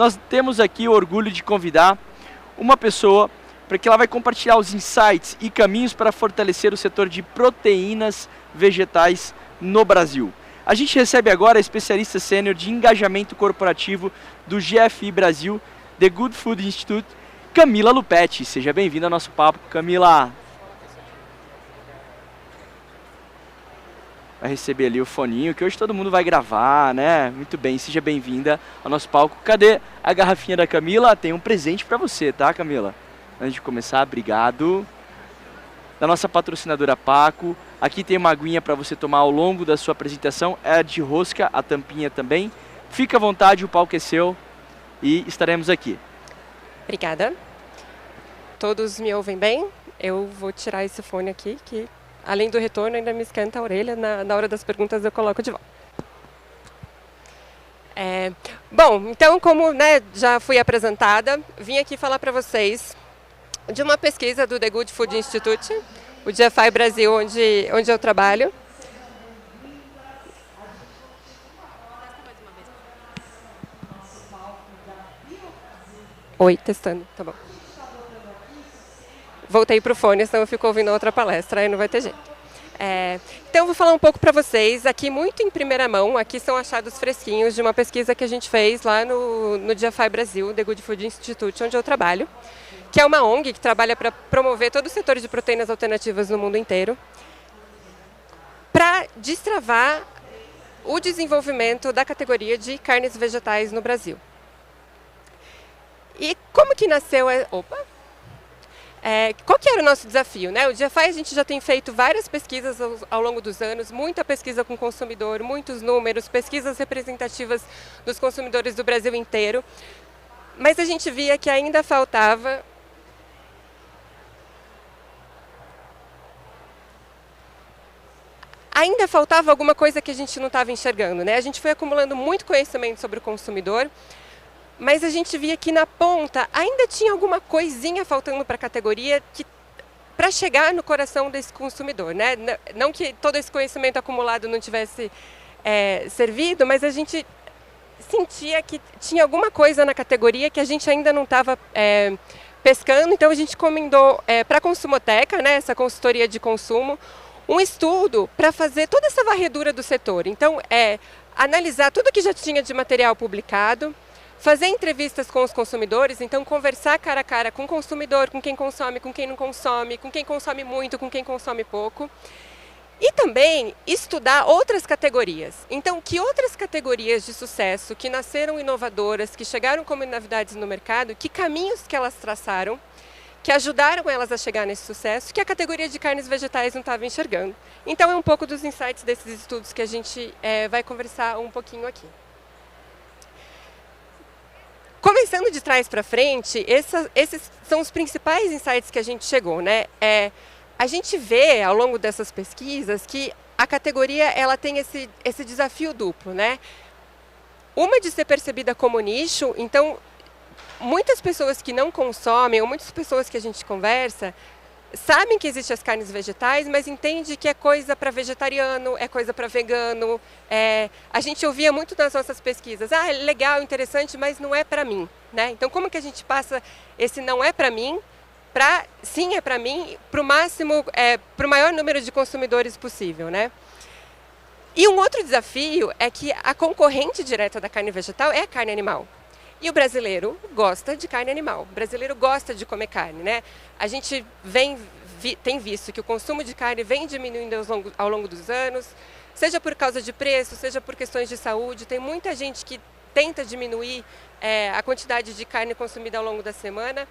nós temos aqui o orgulho de convidar uma pessoa para que ela vai compartilhar os insights e caminhos para fortalecer o setor de proteínas vegetais no Brasil. A gente recebe agora a especialista sênior de engajamento corporativo do GFI Brasil, The Good Food Institute, Camila Lupetti. Seja bem-vinda ao nosso papo, Camila. Vai receber ali o foninho, que hoje todo mundo vai gravar, né? Muito bem, seja bem-vinda ao nosso palco. Cadê a garrafinha da Camila? Tem um presente para você, tá, Camila? Antes de começar, obrigado. Da nossa patrocinadora Paco. Aqui tem uma aguinha para você tomar ao longo da sua apresentação. É de rosca, a tampinha também. Fica à vontade, o palco é seu e estaremos aqui. Obrigada. Todos me ouvem bem? Eu vou tirar esse fone aqui, que além do retorno ainda me esquenta a orelha. Na hora das perguntas eu coloco de volta. Bom, então como já fui apresentada, vim aqui falar para vocês de uma pesquisa do The Good Food Institute, o GFI Brasil, onde eu trabalho. Oi, testando, tá bom. Voltei para o fone, senão eu fico ouvindo outra palestra, aí não vai ter jeito. Então, eu vou falar um pouco para vocês, aqui muito em primeira mão, aqui são achados fresquinhos de uma pesquisa que a gente fez lá no GFI Brasil, The Good Food Institute, onde eu trabalho, que é uma ONG que trabalha para promover todo o setor de proteínas alternativas no mundo inteiro, para destravar o desenvolvimento da categoria de carnes vegetais no Brasil. E como que nasceu... qual que era o nosso desafio, né? O GFI a gente já tem feito várias pesquisas ao longo dos anos, muita pesquisa com o consumidor, muitos números, pesquisas representativas dos consumidores do Brasil inteiro, mas a gente via que ainda faltava alguma coisa que a gente não estava enxergando, né? A gente foi acumulando muito conhecimento sobre o consumidor, mas a gente via que na ponta ainda tinha alguma coisinha faltando para a categoria para chegar no coração desse consumidor, né? Não que todo esse conhecimento acumulado não tivesse servido, mas a gente sentia que tinha alguma coisa na categoria que a gente ainda não estava pescando, então a gente encomendou para a Consumoteca, né, essa consultoria de consumo, um estudo para fazer toda essa varredura do setor. Então, analisar tudo que já tinha de material publicado, fazer entrevistas com os consumidores, então conversar cara a cara com o consumidor, com quem não consome, com quem consome muito, com quem consome pouco. E também estudar outras categorias. Então, que outras categorias de sucesso, que nasceram inovadoras, que chegaram como novidades no mercado, que caminhos que elas traçaram, que ajudaram elas a chegar nesse sucesso, que a categoria de carnes vegetais não estava enxergando. Então, é um pouco dos insights desses estudos que a gente vai conversar um pouquinho aqui. Começando de trás para frente, esses são os principais insights que a gente chegou, né? A gente vê, ao longo dessas pesquisas, que a categoria ela tem esse desafio duplo, né? Uma de ser percebida como nicho, então, muitas pessoas que não consomem, ou muitas pessoas que a gente conversa, sabem que existem as carnes vegetais, mas entende que é coisa para vegetariano, é coisa para vegano. A gente ouvia muito nas nossas pesquisas, é legal, interessante, mas não é para mim, né? Então, como que a gente passa esse não é para mim, para sim é para mim, para o máximo, para o maior número de consumidores possível, né? E um outro desafio é que a concorrente direta da carne vegetal é a carne animal. E o brasileiro gosta de carne animal, o brasileiro gosta de comer carne, né? A gente tem visto que o consumo de carne vem diminuindo ao longo dos anos, seja por causa de preço, seja por questões de saúde. Tem muita gente que tenta diminuir a quantidade de carne consumida ao longo da semana,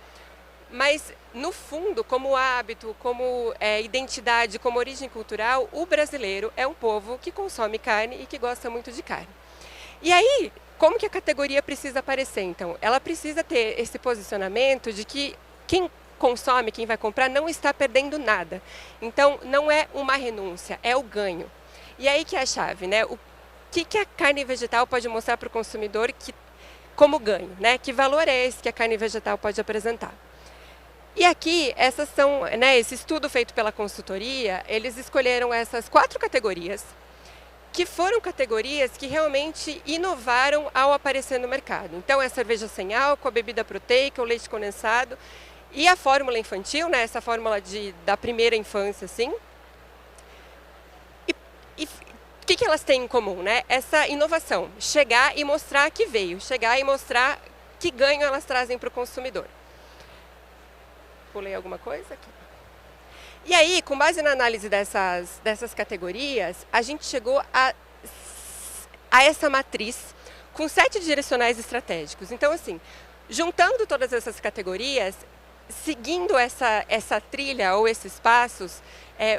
mas, no fundo, como hábito, como identidade, como origem cultural, o brasileiro é um povo que consome carne e que gosta muito de carne. E aí, como que a categoria precisa aparecer, então? Ela precisa ter esse posicionamento de que quem consome, quem vai comprar, não está perdendo nada. Então, não é uma renúncia, é o ganho. E aí que é a chave, né? O que a carne vegetal pode mostrar para o consumidor como ganho, né? Que valor é esse que a carne vegetal pode apresentar? E aqui, esse estudo feito pela consultoria, eles escolheram essas 4 categorias que foram categorias que realmente inovaram ao aparecer no mercado. Então, é a cerveja sem álcool, a bebida proteica, o leite condensado e a fórmula infantil, né, essa fórmula da primeira infância, assim. E o que elas têm em comum, né? Essa inovação, chegar e mostrar que veio, chegar e mostrar que ganho elas trazem para o consumidor. Pulei alguma coisa aqui? E aí, com base na análise dessas categorias, a gente chegou a essa matriz com 7 direcionais estratégicos. Então, assim, juntando todas essas categorias, seguindo essa trilha ou esses passos,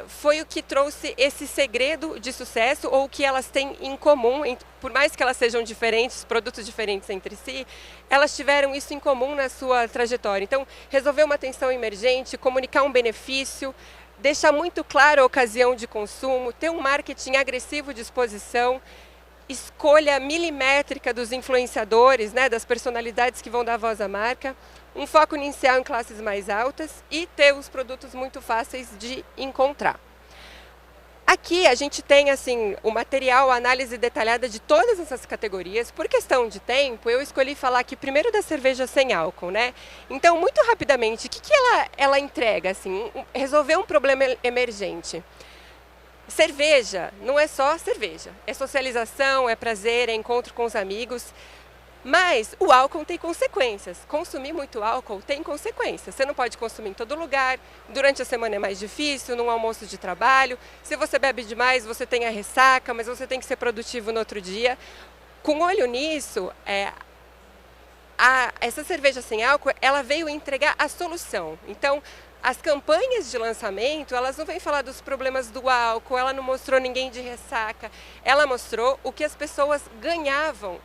foi o que trouxe esse segredo de sucesso, ou o que elas têm em comum, por mais que elas sejam diferentes, produtos diferentes entre si, elas tiveram isso em comum na sua trajetória. Então, resolver uma atenção emergente, comunicar um benefício, deixar muito claro a ocasião de consumo, ter um marketing agressivo de exposição, escolha milimétrica dos influenciadores, né, das personalidades que vão dar voz à marca, um foco inicial em classes mais altas e ter os produtos muito fáceis de encontrar. Aqui a gente tem assim o material, a análise detalhada de todas essas categorias. Por questão de tempo, eu escolhi falar aqui primeiro da cerveja sem álcool, né? Então, muito rapidamente, o que ela entrega? Assim, resolver um problema emergente. Cerveja não é só cerveja, é socialização, é prazer, é encontro com os amigos. Mas o álcool tem consequências. Consumir muito álcool tem consequências. Você não pode consumir em todo lugar. Durante a semana é mais difícil, num almoço de trabalho. Se você bebe demais, você tem a ressaca, mas você tem que ser produtivo no outro dia. Com olho nisso, essa cerveja sem álcool, ela veio entregar a solução. Então, as campanhas de lançamento, elas não vêm falar dos problemas do álcool, ela não mostrou ninguém de ressaca. Ela mostrou o que as pessoas ganhavam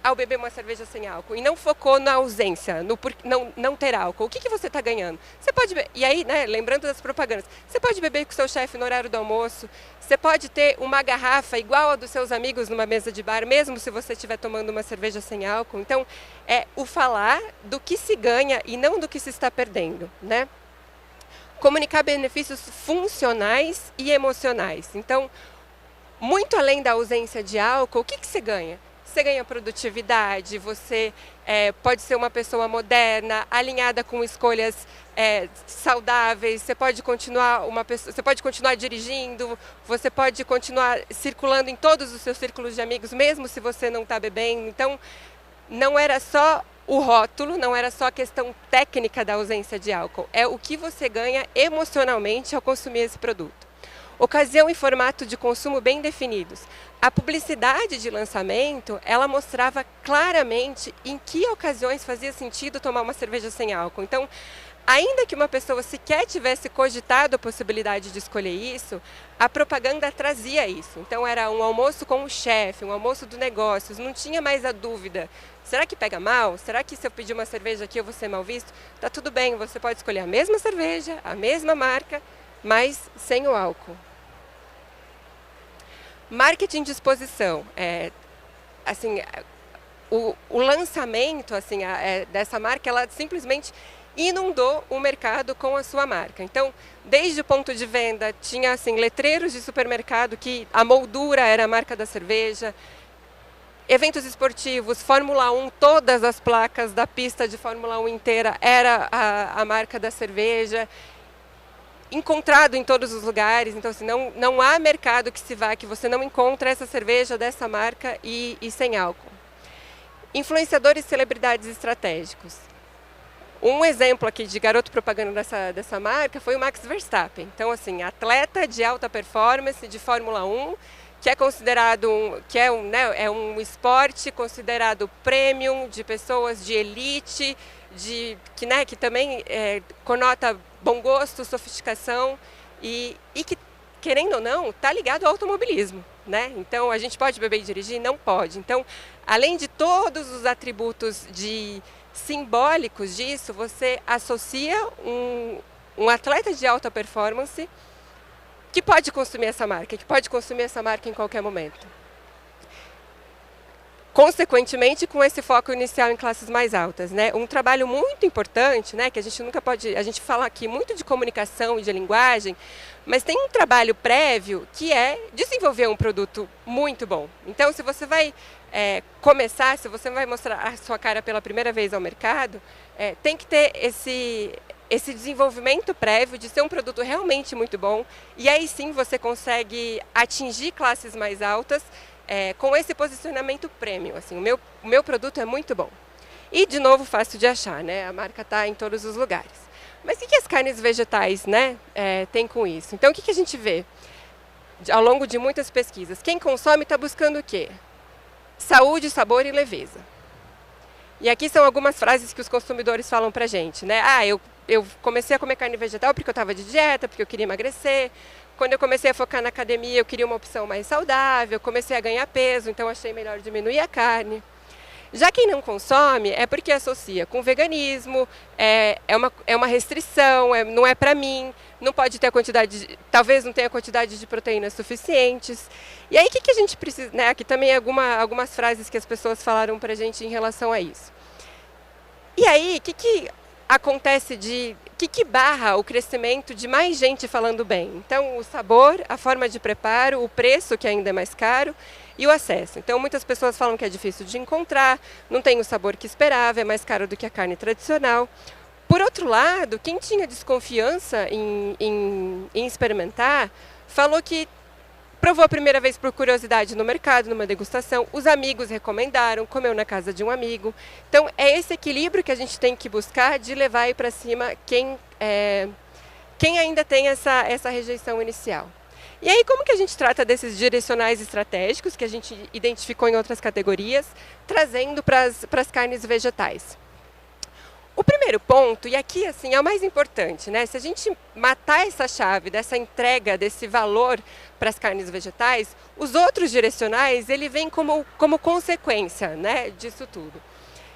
ao beber uma cerveja sem álcool, e não focou na ausência, no não ter álcool. O que você está ganhando? Você pode, e aí, né, lembrando das propagandas, você pode beber com o seu chefe no horário do almoço, você pode ter uma garrafa igual a dos seus amigos numa mesa de bar, mesmo se você estiver tomando uma cerveja sem álcool. Então, é o falar do que se ganha e não do que se está perdendo, né? Comunicar benefícios funcionais e emocionais. Então, muito além da ausência de álcool, o que você ganha? Você ganha produtividade, você pode ser uma pessoa moderna, alinhada com escolhas saudáveis, você pode continuar dirigindo, você pode continuar circulando em todos os seus círculos de amigos, mesmo se você não está bebendo. Então, não era só o rótulo, não era só a questão técnica da ausência de álcool, é o que você ganha emocionalmente ao consumir esse produto. Ocasião e formato de consumo bem definidos. A publicidade de lançamento, ela mostrava claramente em que ocasiões fazia sentido tomar uma cerveja sem álcool. Então, ainda que uma pessoa sequer tivesse cogitado a possibilidade de escolher isso, a propaganda trazia isso. Então, era um almoço com o chefe, um almoço do negócios, não tinha mais a dúvida. Será que pega mal? Será que se eu pedir uma cerveja aqui eu vou ser mal visto? Tá tudo bem, você pode escolher a mesma cerveja, a mesma marca, mas sem o álcool. Marketing de exposição, assim, o lançamento assim, dessa marca, ela simplesmente inundou o mercado com a sua marca. Então, desde o ponto de venda, tinha assim, letreiros de supermercado que a moldura era a marca da cerveja, eventos esportivos, Fórmula 1, todas as placas da pista de Fórmula 1 inteira era a marca da cerveja, encontrado em todos os lugares. Então, assim, não há mercado que se vá que você não encontra essa cerveja dessa marca e sem álcool. Influenciadores e celebridades estratégicos. Um exemplo aqui de garoto propaganda dessa marca foi o Max Verstappen. Então, assim, atleta de alta performance de Fórmula 1, que é considerado um esporte considerado premium, de pessoas de elite, que também conota bom gosto, sofisticação e que, querendo ou não, está ligado ao automobilismo, né? Então, a gente pode beber e dirigir? Não pode. Então, além de todos os atributos simbólicos disso, você associa um atleta de alta performance que pode consumir essa marca em qualquer momento. consequentemente, com esse foco inicial em classes mais altas, né? Um trabalho muito importante, né? Que a gente nunca pode, a gente fala aqui muito de comunicação e de linguagem, mas tem um trabalho prévio que é desenvolver um produto muito bom. Então, se você vai começar, se você vai mostrar a sua cara pela primeira vez ao mercado, tem que ter esse desenvolvimento prévio de ser um produto realmente muito bom, e aí sim você consegue atingir classes mais altas com esse posicionamento premium. Assim, o meu produto é muito bom. E, de novo, fácil de achar, né? A marca está em todos os lugares. Mas o que as carnes vegetais, né, têm com isso? Então, o que a gente vê ao longo de muitas pesquisas? Quem consome está buscando o quê? Saúde, sabor e leveza. E aqui são algumas frases que os consumidores falam pra gente, né? Eu comecei a comer carne vegetal porque eu estava de dieta, porque eu queria emagrecer. Quando eu comecei a focar na academia, eu queria uma opção mais saudável, comecei a ganhar peso, então achei melhor diminuir a carne. Já quem não consome é porque associa com veganismo, é uma restrição, não é para mim, não pode ter a quantidade, talvez não tenha a quantidade de proteínas suficientes. E aí o que a gente precisa, né? Aqui também algumas frases que as pessoas falaram para a gente em relação a isso. E aí, o que acontece que barra o crescimento de mais gente falando bem? Então, o sabor, a forma de preparo, o preço, que ainda é mais caro, e o acesso. Então, muitas pessoas falam que é difícil de encontrar, não tem o sabor que esperava, é mais caro do que a carne tradicional. Por outro lado, quem tinha desconfiança em experimentar, falou que provou a primeira vez por curiosidade no mercado, numa degustação, os amigos recomendaram, comeu na casa de um amigo. Então, é esse equilíbrio que a gente tem que buscar de levar aí para cima quem ainda tem essa rejeição inicial. E aí, como que a gente trata desses direcionais estratégicos que a gente identificou em outras categorias, trazendo para as carnes vegetais? O primeiro ponto, e aqui assim é o mais importante, né? Se a gente matar essa chave dessa entrega, desse valor para as carnes vegetais, os outros direcionais, ele vem como consequência, né, disso tudo.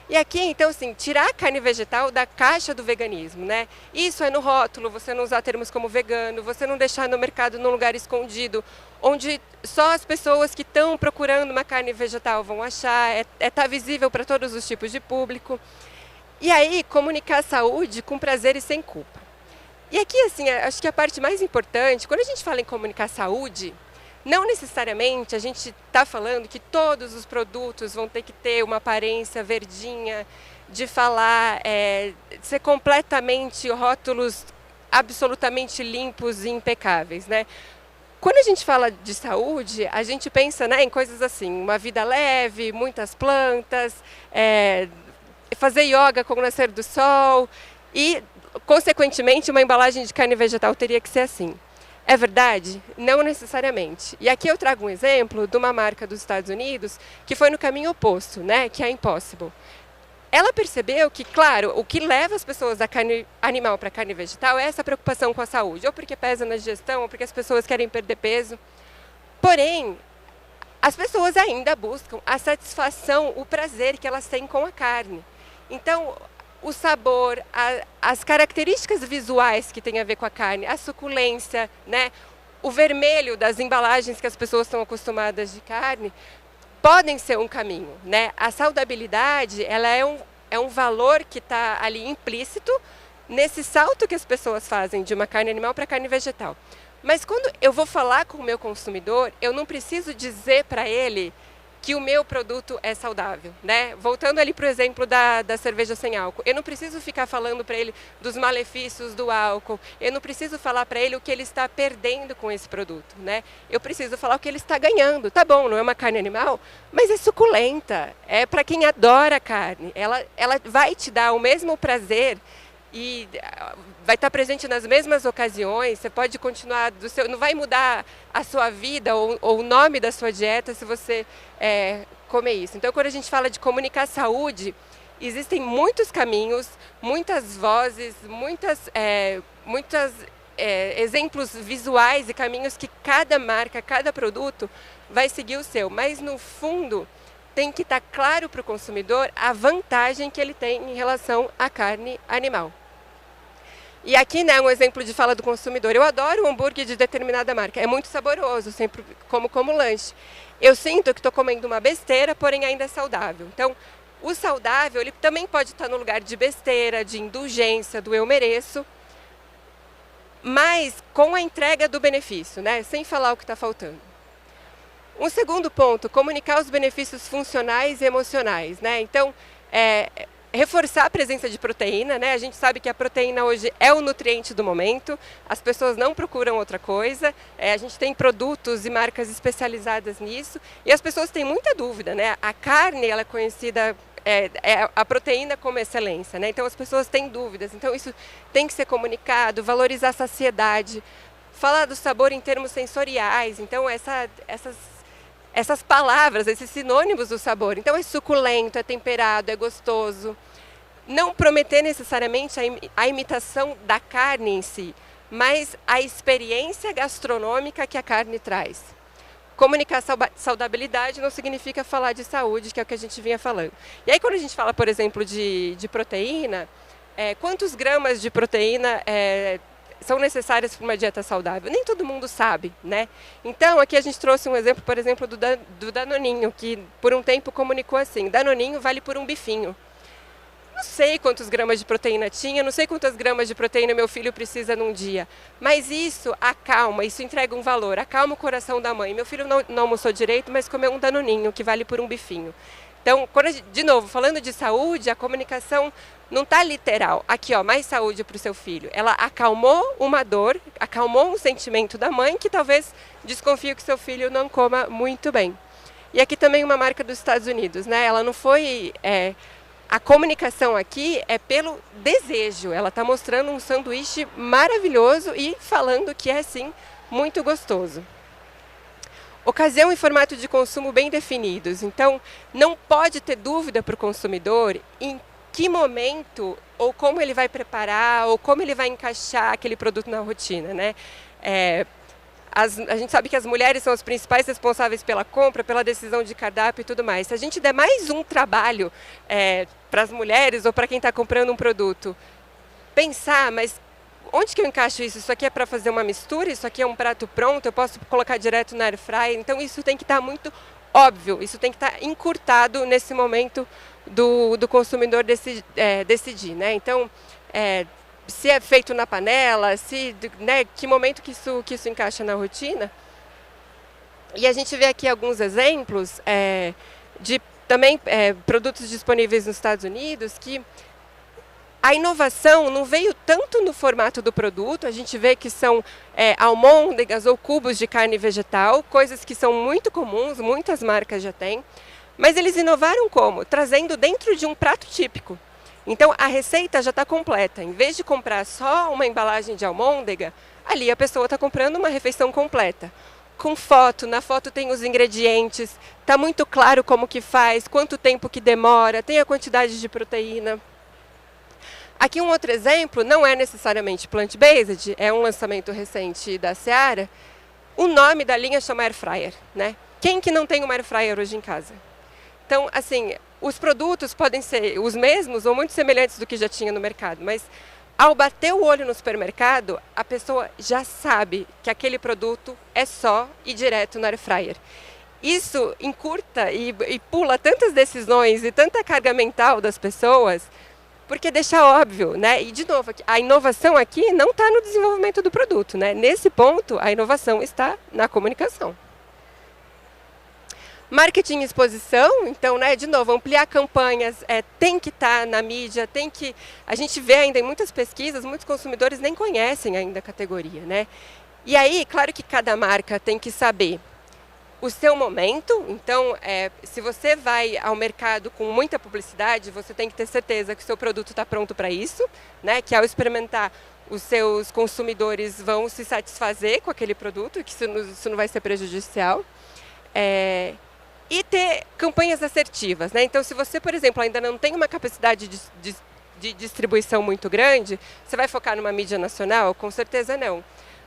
E aqui, então, assim, tirar a carne vegetal da caixa do veganismo, né? Isso é no rótulo, você não usar termos como vegano, você não deixar no mercado num lugar escondido, onde só as pessoas que estão procurando uma carne vegetal vão achar, tá visível para todos os tipos de público. E aí, comunicar a saúde com prazer e sem culpa. E aqui, assim, acho que a parte mais importante, quando a gente fala em comunicar saúde, não necessariamente a gente está falando que todos os produtos vão ter que ter uma aparência verdinha, de falar, ser completamente rótulos absolutamente limpos e impecáveis, né? Quando a gente fala de saúde, a gente pensa, né, em coisas assim, uma vida leve, muitas plantas, fazer yoga com o nascer do sol e, consequentemente, uma embalagem de carne vegetal teria que ser assim. É verdade? Não necessariamente. E aqui eu trago um exemplo de uma marca dos Estados Unidos que foi no caminho oposto, né, que é a Impossible. Ela percebeu que, claro, o que leva as pessoas da carne animal para a carne vegetal é essa preocupação com a saúde, ou porque pesa na digestão, ou porque as pessoas querem perder peso. Porém, as pessoas ainda buscam a satisfação, o prazer que elas têm com a carne. Então, o sabor, as características visuais que têm a ver com a carne, a suculência, né, o vermelho das embalagens que as pessoas estão acostumadas de carne, podem ser um caminho, né? A saudabilidade, ela é um valor que está ali implícito nesse salto que as pessoas fazem de uma carne animal para carne vegetal. Mas quando eu vou falar com o meu consumidor, eu não preciso dizer para ele que o meu produto é saudável, né? Voltando ali para o exemplo da cerveja sem álcool, eu não preciso ficar falando para ele dos malefícios do álcool, eu não preciso falar para ele o que ele está perdendo com esse produto, né? Eu preciso falar o que ele está ganhando. Tá bom, não é uma carne animal, mas é suculenta, é para quem adora carne, ela vai te dar o mesmo prazer e vai estar presente nas mesmas ocasiões, você pode continuar, não vai mudar a sua vida ou o nome da sua dieta se você comer isso. Então, quando a gente fala de comunicar saúde, existem muitos caminhos, muitas vozes, muitos exemplos visuais e caminhos que cada marca, cada produto vai seguir o seu. Mas, no fundo, tem que estar claro para o consumidor a vantagem que ele tem em relação à carne animal. E aqui, né, um exemplo de fala do consumidor. Eu adoro o hambúrguer de determinada marca. É muito saboroso, sempre como lanche. Eu sinto que estou comendo uma besteira, porém ainda é saudável. Então, o saudável ele também pode estar no lugar de besteira, de indulgência, do eu mereço, mas com a entrega do benefício, né, sem falar o que está faltando. Um segundo ponto, comunicar os benefícios funcionais e emocionais, né? Então, reforçar a presença de proteína, né? A gente sabe que a proteína hoje é o nutriente do momento, as pessoas não procuram outra coisa, a gente tem produtos e marcas especializadas nisso, e as pessoas têm muita dúvida, né? A carne, ela é conhecida, a proteína como excelência, né? Então as pessoas têm dúvidas, então isso tem que ser comunicado, valorizar a saciedade, falar do sabor em termos sensoriais, então essas palavras, esses sinônimos do sabor. Então é suculento, é temperado, é gostoso. Não prometer necessariamente a imitação da carne em si, mas a experiência gastronômica que a carne traz. Comunicar saudabilidade não significa falar de saúde, que é o que a gente vinha falando. E aí quando a gente fala, por exemplo, de proteína, quantos gramas de proteína são necessárias para uma dieta saudável? Nem todo mundo sabe, né? Então, aqui a gente trouxe um exemplo, por exemplo, do Danoninho, que por um tempo comunicou assim, Danoninho vale por um bifinho. Não sei quantos gramas de proteína tinha, não sei quantas gramas de proteína meu filho precisa num dia, mas isso acalma, isso entrega um valor, acalma o coração da mãe. Meu filho não almoçou direito, mas comeu um Danoninho, que vale por um bifinho. Então, de novo, falando de saúde, a comunicação não está literal. Aqui, ó, mais saúde para o seu filho. Ela acalmou uma dor, acalmou um sentimento da mãe que talvez desconfie que seu filho não coma muito bem. E aqui também uma marca dos Estados Unidos, né? Ela não foi... a comunicação aqui é pelo desejo. Ela está mostrando um sanduíche maravilhoso e falando que é, sim, muito gostoso. Ocasião e formato de consumo bem definidos. Então, não pode ter dúvida para o consumidor em que momento, ou como ele vai preparar, ou como ele vai encaixar aquele produto na rotina, né? A gente sabe que as mulheres são as principais responsáveis pela compra, pela decisão de cardápio e tudo mais. Se a gente der mais um trabalho para as mulheres ou para quem está comprando um produto, pensar, mas onde que eu encaixo isso? Isso aqui é para fazer uma mistura? Isso aqui é um prato pronto? Eu posso colocar direto na air fryer? Então isso tem que estar muito óbvio, isso tem que estar encurtado nesse momento do consumidor decidir, né? Então, se é feito na panela, né, que momento que isso encaixa na rotina. E a gente vê aqui alguns exemplos de também produtos disponíveis nos Estados Unidos que a inovação não veio tanto no formato do produto, a gente vê que são almôndegas ou cubos de carne vegetal, coisas que são muito comuns, muitas marcas já têm, mas eles inovaram como? Trazendo dentro de um prato típico. Então a receita já está completa, em vez de comprar só uma embalagem de almôndega, ali a pessoa está comprando uma refeição completa. Com foto, na foto tem os ingredientes, está muito claro como que faz, quanto tempo que demora, tem a quantidade de proteína. Aqui um outro exemplo, não é necessariamente plant-based, é um lançamento recente da Seara. O nome da linha chama Air Fryer, né? Quem que não tem uma Air Fryer hoje em casa? Então, assim, os produtos podem ser os mesmos ou muito semelhantes do que já tinha no mercado, mas ao bater o olho no supermercado, a pessoa já sabe que aquele produto é só e direto na Air Fryer. Isso encurta e pula tantas decisões e tanta carga mental das pessoas, porque deixa óbvio, né? E, de novo, a inovação aqui não está no desenvolvimento do produto, né? Nesse ponto, a inovação está na comunicação. Marketing e exposição, então, né, de novo, ampliar campanhas, tem que estar na mídia, a gente vê ainda em muitas pesquisas, muitos consumidores nem conhecem ainda a categoria, né? E aí, claro que cada marca tem que saber o seu momento, então, se você vai ao mercado com muita publicidade, você tem que ter certeza que o seu produto está pronto para isso, né? Que ao experimentar, os seus consumidores vão se satisfazer com aquele produto, que isso não vai ser prejudicial. E ter campanhas assertivas, né? Então, se você, por exemplo, ainda não tem uma capacidade de distribuição muito grande, você vai focar numa mídia nacional? Com certeza não.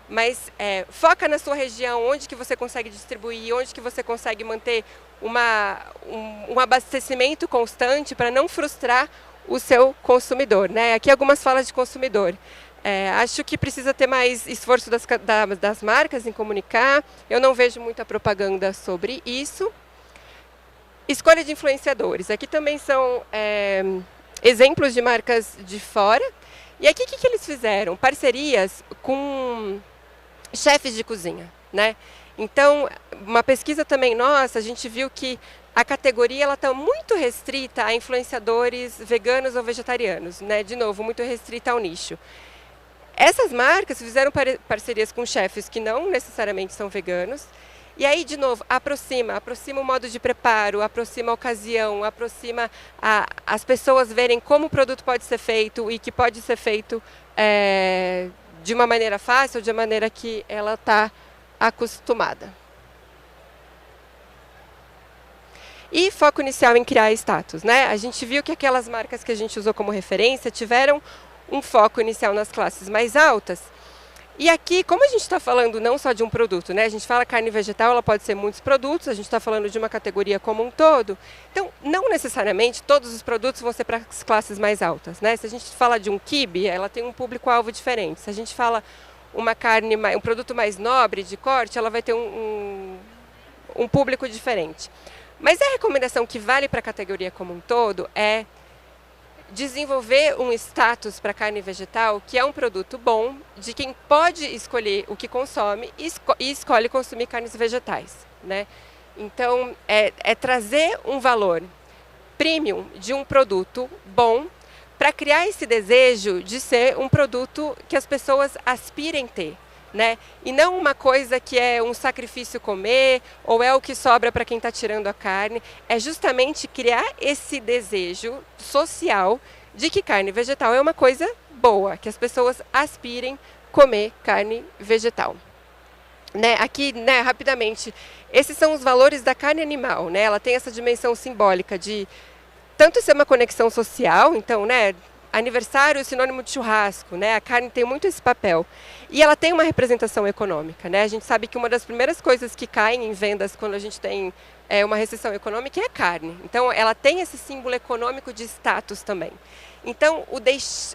Mas foca na sua região, onde que você consegue distribuir, onde que você consegue manter um abastecimento constante para não frustrar o seu consumidor, né? Aqui algumas falas de consumidor. Acho que precisa ter mais esforço das marcas em comunicar. Eu não vejo muita propaganda sobre isso. Escolha de influenciadores. Aqui também são exemplos de marcas de fora. E aqui o que eles fizeram? Parcerias com chefes de cozinha, né? Então, uma pesquisa também nossa, a gente viu que a categoria está muito restrita a influenciadores veganos ou vegetarianos, né? De novo, muito restrita ao nicho. Essas marcas fizeram parcerias com chefes que não necessariamente são veganos. E aí, de novo, aproxima o modo de preparo, aproxima a ocasião, aproxima as pessoas verem como o produto pode ser feito e que pode ser feito de uma maneira fácil, de uma maneira que ela está acostumada. E foco inicial em criar status, né? A gente viu que aquelas marcas que a gente usou como referência tiveram um foco inicial nas classes mais altas. E aqui, como a gente está falando não só de um produto, né? A gente fala carne vegetal, ela pode ser muitos produtos, a gente está falando de uma categoria como um todo. Então, não necessariamente todos os produtos vão ser para as classes mais altas, né? Se a gente fala de um quibe, ela tem um público-alvo diferente. Se a gente fala um produto mais nobre de corte, ela vai ter um público diferente. Mas a recomendação que vale para a categoria como um todo é desenvolver um status para carne vegetal que é um produto bom, de quem pode escolher o que consome e escolhe consumir carnes vegetais, né? Então, é trazer um valor premium de um produto bom para criar esse desejo de ser um produto que as pessoas aspirem ter, né? E não uma coisa que é um sacrifício comer ou é o que sobra para quem está tirando a carne. É justamente criar esse desejo social de que carne vegetal é uma coisa boa, que as pessoas aspirem comer carne vegetal. Né? Aqui, né, rapidamente, esses são os valores da carne animal, né? Ela tem essa dimensão simbólica de tanto ser uma conexão social, então, né, aniversário é sinônimo de churrasco, né? A carne tem muito esse papel. E ela tem uma representação econômica, né? A gente sabe que uma das primeiras coisas que caem em vendas quando a gente tem uma recessão econômica é a carne. Então, ela tem esse símbolo econômico de status também. Então,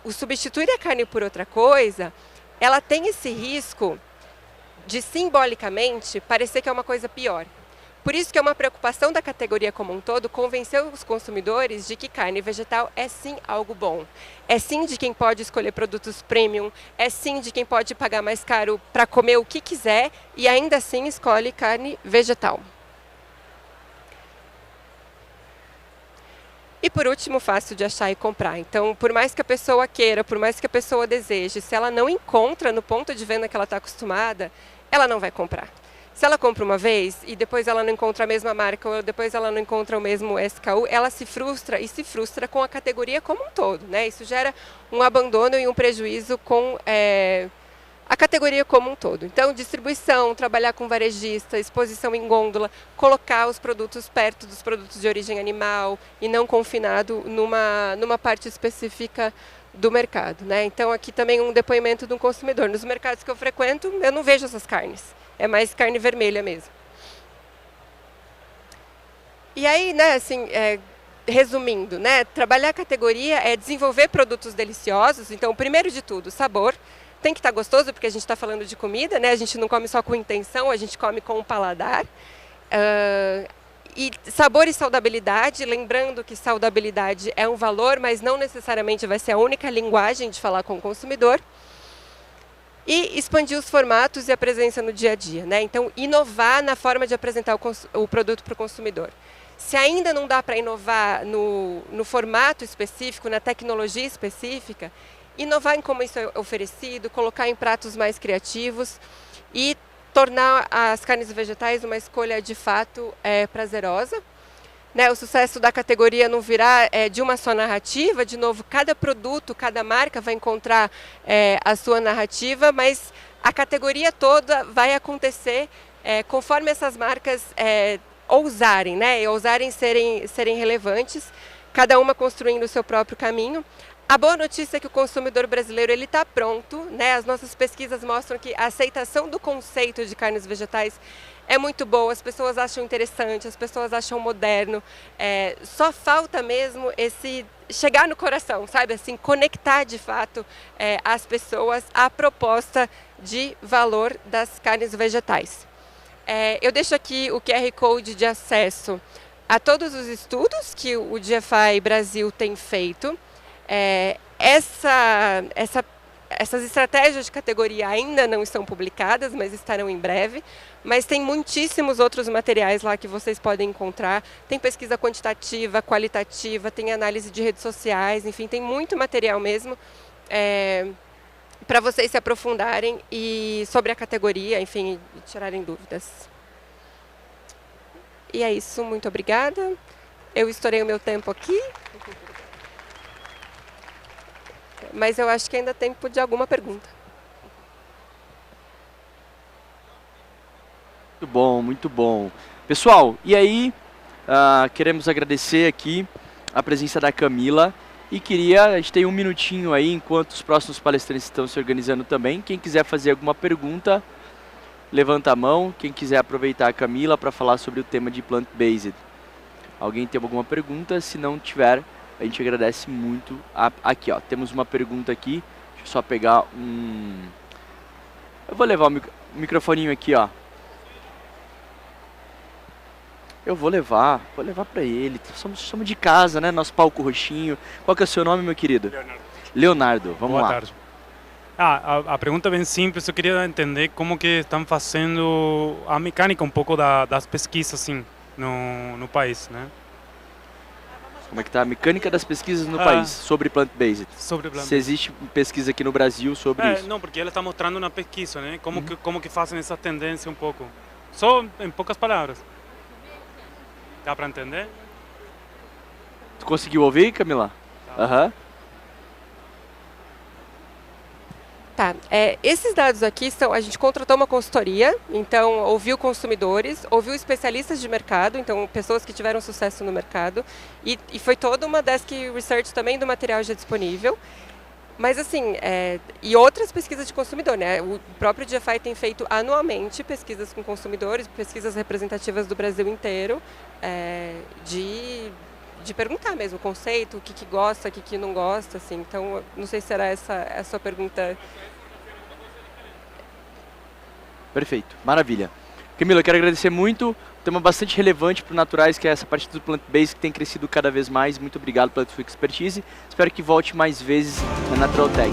o substituir a carne por outra coisa, ela tem esse risco de simbolicamente parecer que é uma coisa pior. Por isso que é uma preocupação da categoria como um todo convencer os consumidores de que carne vegetal é sim algo bom. É sim de quem pode escolher produtos premium, é sim de quem pode pagar mais caro para comer o que quiser e ainda assim escolhe carne vegetal. E por último, fácil de achar e comprar. Então, por mais que a pessoa queira, por mais que a pessoa deseje, se ela não encontra no ponto de venda que ela está acostumada, ela não vai comprar. Se ela compra uma vez e depois ela não encontra a mesma marca ou depois ela não encontra o mesmo SKU, ela se frustra e se frustra com a categoria como um todo, né? Isso gera um abandono e um prejuízo com a categoria como um todo. Então, distribuição, trabalhar com varejista, exposição em gôndola, colocar os produtos perto dos produtos de origem animal e não confinado numa parte específica do mercado, né? Então, aqui também um depoimento de um consumidor. Nos mercados que eu frequento, eu não vejo essas carnes. É mais carne vermelha mesmo. E aí, né, assim, resumindo, né, trabalhar a categoria é desenvolver produtos deliciosos. Então, primeiro de tudo, sabor. Tem que estar gostoso, porque a gente está falando de comida, né? A gente não come só com intenção, a gente come com o paladar. E sabor e saudabilidade, lembrando que saudabilidade é um valor, mas não necessariamente vai ser a única linguagem de falar com o consumidor. E expandir os formatos e a presença no dia a dia, né? Então, inovar na forma de apresentar o produto para o consumidor. Se ainda não dá para inovar no formato específico, na tecnologia específica, inovar em como isso é oferecido, colocar em pratos mais criativos e tornar as carnes vegetais uma escolha de fato prazerosa. Né, o sucesso da categoria não virá de uma só narrativa, de novo, cada produto, cada marca vai encontrar a sua narrativa, mas a categoria toda vai acontecer conforme essas marcas ousarem, né, e ousarem serem relevantes, cada uma construindo o seu próprio caminho. A boa notícia é que o consumidor brasileiro ele está pronto, né? As nossas pesquisas mostram que a aceitação do conceito de carnes vegetais é muito boa, as pessoas acham interessante, as pessoas acham moderno. Só falta mesmo chegar no coração, sabe? Assim, conectar de fato as pessoas à proposta de valor das carnes vegetais. Eu deixo aqui o QR Code de acesso a todos os estudos que o GFI Brasil tem feito. Essas estratégias de categoria ainda não estão publicadas, mas estarão em breve. Mas tem muitíssimos outros materiais lá que vocês podem encontrar. Tem pesquisa quantitativa, qualitativa, tem análise de redes sociais, enfim, tem muito material mesmo para vocês se aprofundarem e sobre a categoria, enfim, e tirarem dúvidas. E é isso, muito obrigada. Eu estourei o meu tempo aqui. Mas eu acho que ainda tem tempo de alguma pergunta. Muito bom, muito bom. Pessoal, e aí, queremos agradecer aqui a presença da Camila e a gente tem um minutinho aí, enquanto os próximos palestrantes estão se organizando também. Quem quiser fazer alguma pergunta, levanta a mão. Quem quiser aproveitar a Camila para falar sobre o tema de plant-based. Alguém tem alguma pergunta? Se não tiver, a gente agradece muito. Aqui, ó, temos uma pergunta aqui. Deixa eu só pegar Eu vou levar o microfoninho aqui, ó. Eu vou levar para ele. Somos de casa, né? Nosso palco roxinho. Qual que é o seu nome, meu querido? Leonardo. Leonardo, vamos lá. Boa tarde. A pergunta é bem simples. Eu queria entender como que estão fazendo a mecânica um pouco das pesquisas assim no país, né? Como é que tá a mecânica das pesquisas no país sobre plant-based? Sobre plant-based. Se existe pesquisa aqui no Brasil sobre isso? Não, porque ela está mostrando na pesquisa, né? Como que fazem essa tendência um pouco. Só em poucas palavras. Dá para entender? Tu conseguiu ouvir, Camila? Aham. Tá, esses dados aqui a gente contratou uma consultoria, então ouviu consumidores, ouviu especialistas de mercado, então pessoas que tiveram sucesso no mercado, e foi toda uma desk research também do material já disponível. Mas assim, e outras pesquisas de consumidor, né? O próprio GFI tem feito anualmente pesquisas com consumidores, pesquisas representativas do Brasil inteiro, de perguntar mesmo o conceito, o que gosta, o que não gosta, assim. Então, não sei se era essa a sua pergunta. Perfeito, maravilha. Camila, eu quero agradecer muito. Tema bastante relevante para o Naturais, que é essa parte do plant-based que tem crescido cada vez mais. Muito obrigado pela sua expertise. Espero que volte mais vezes na Natural Tech.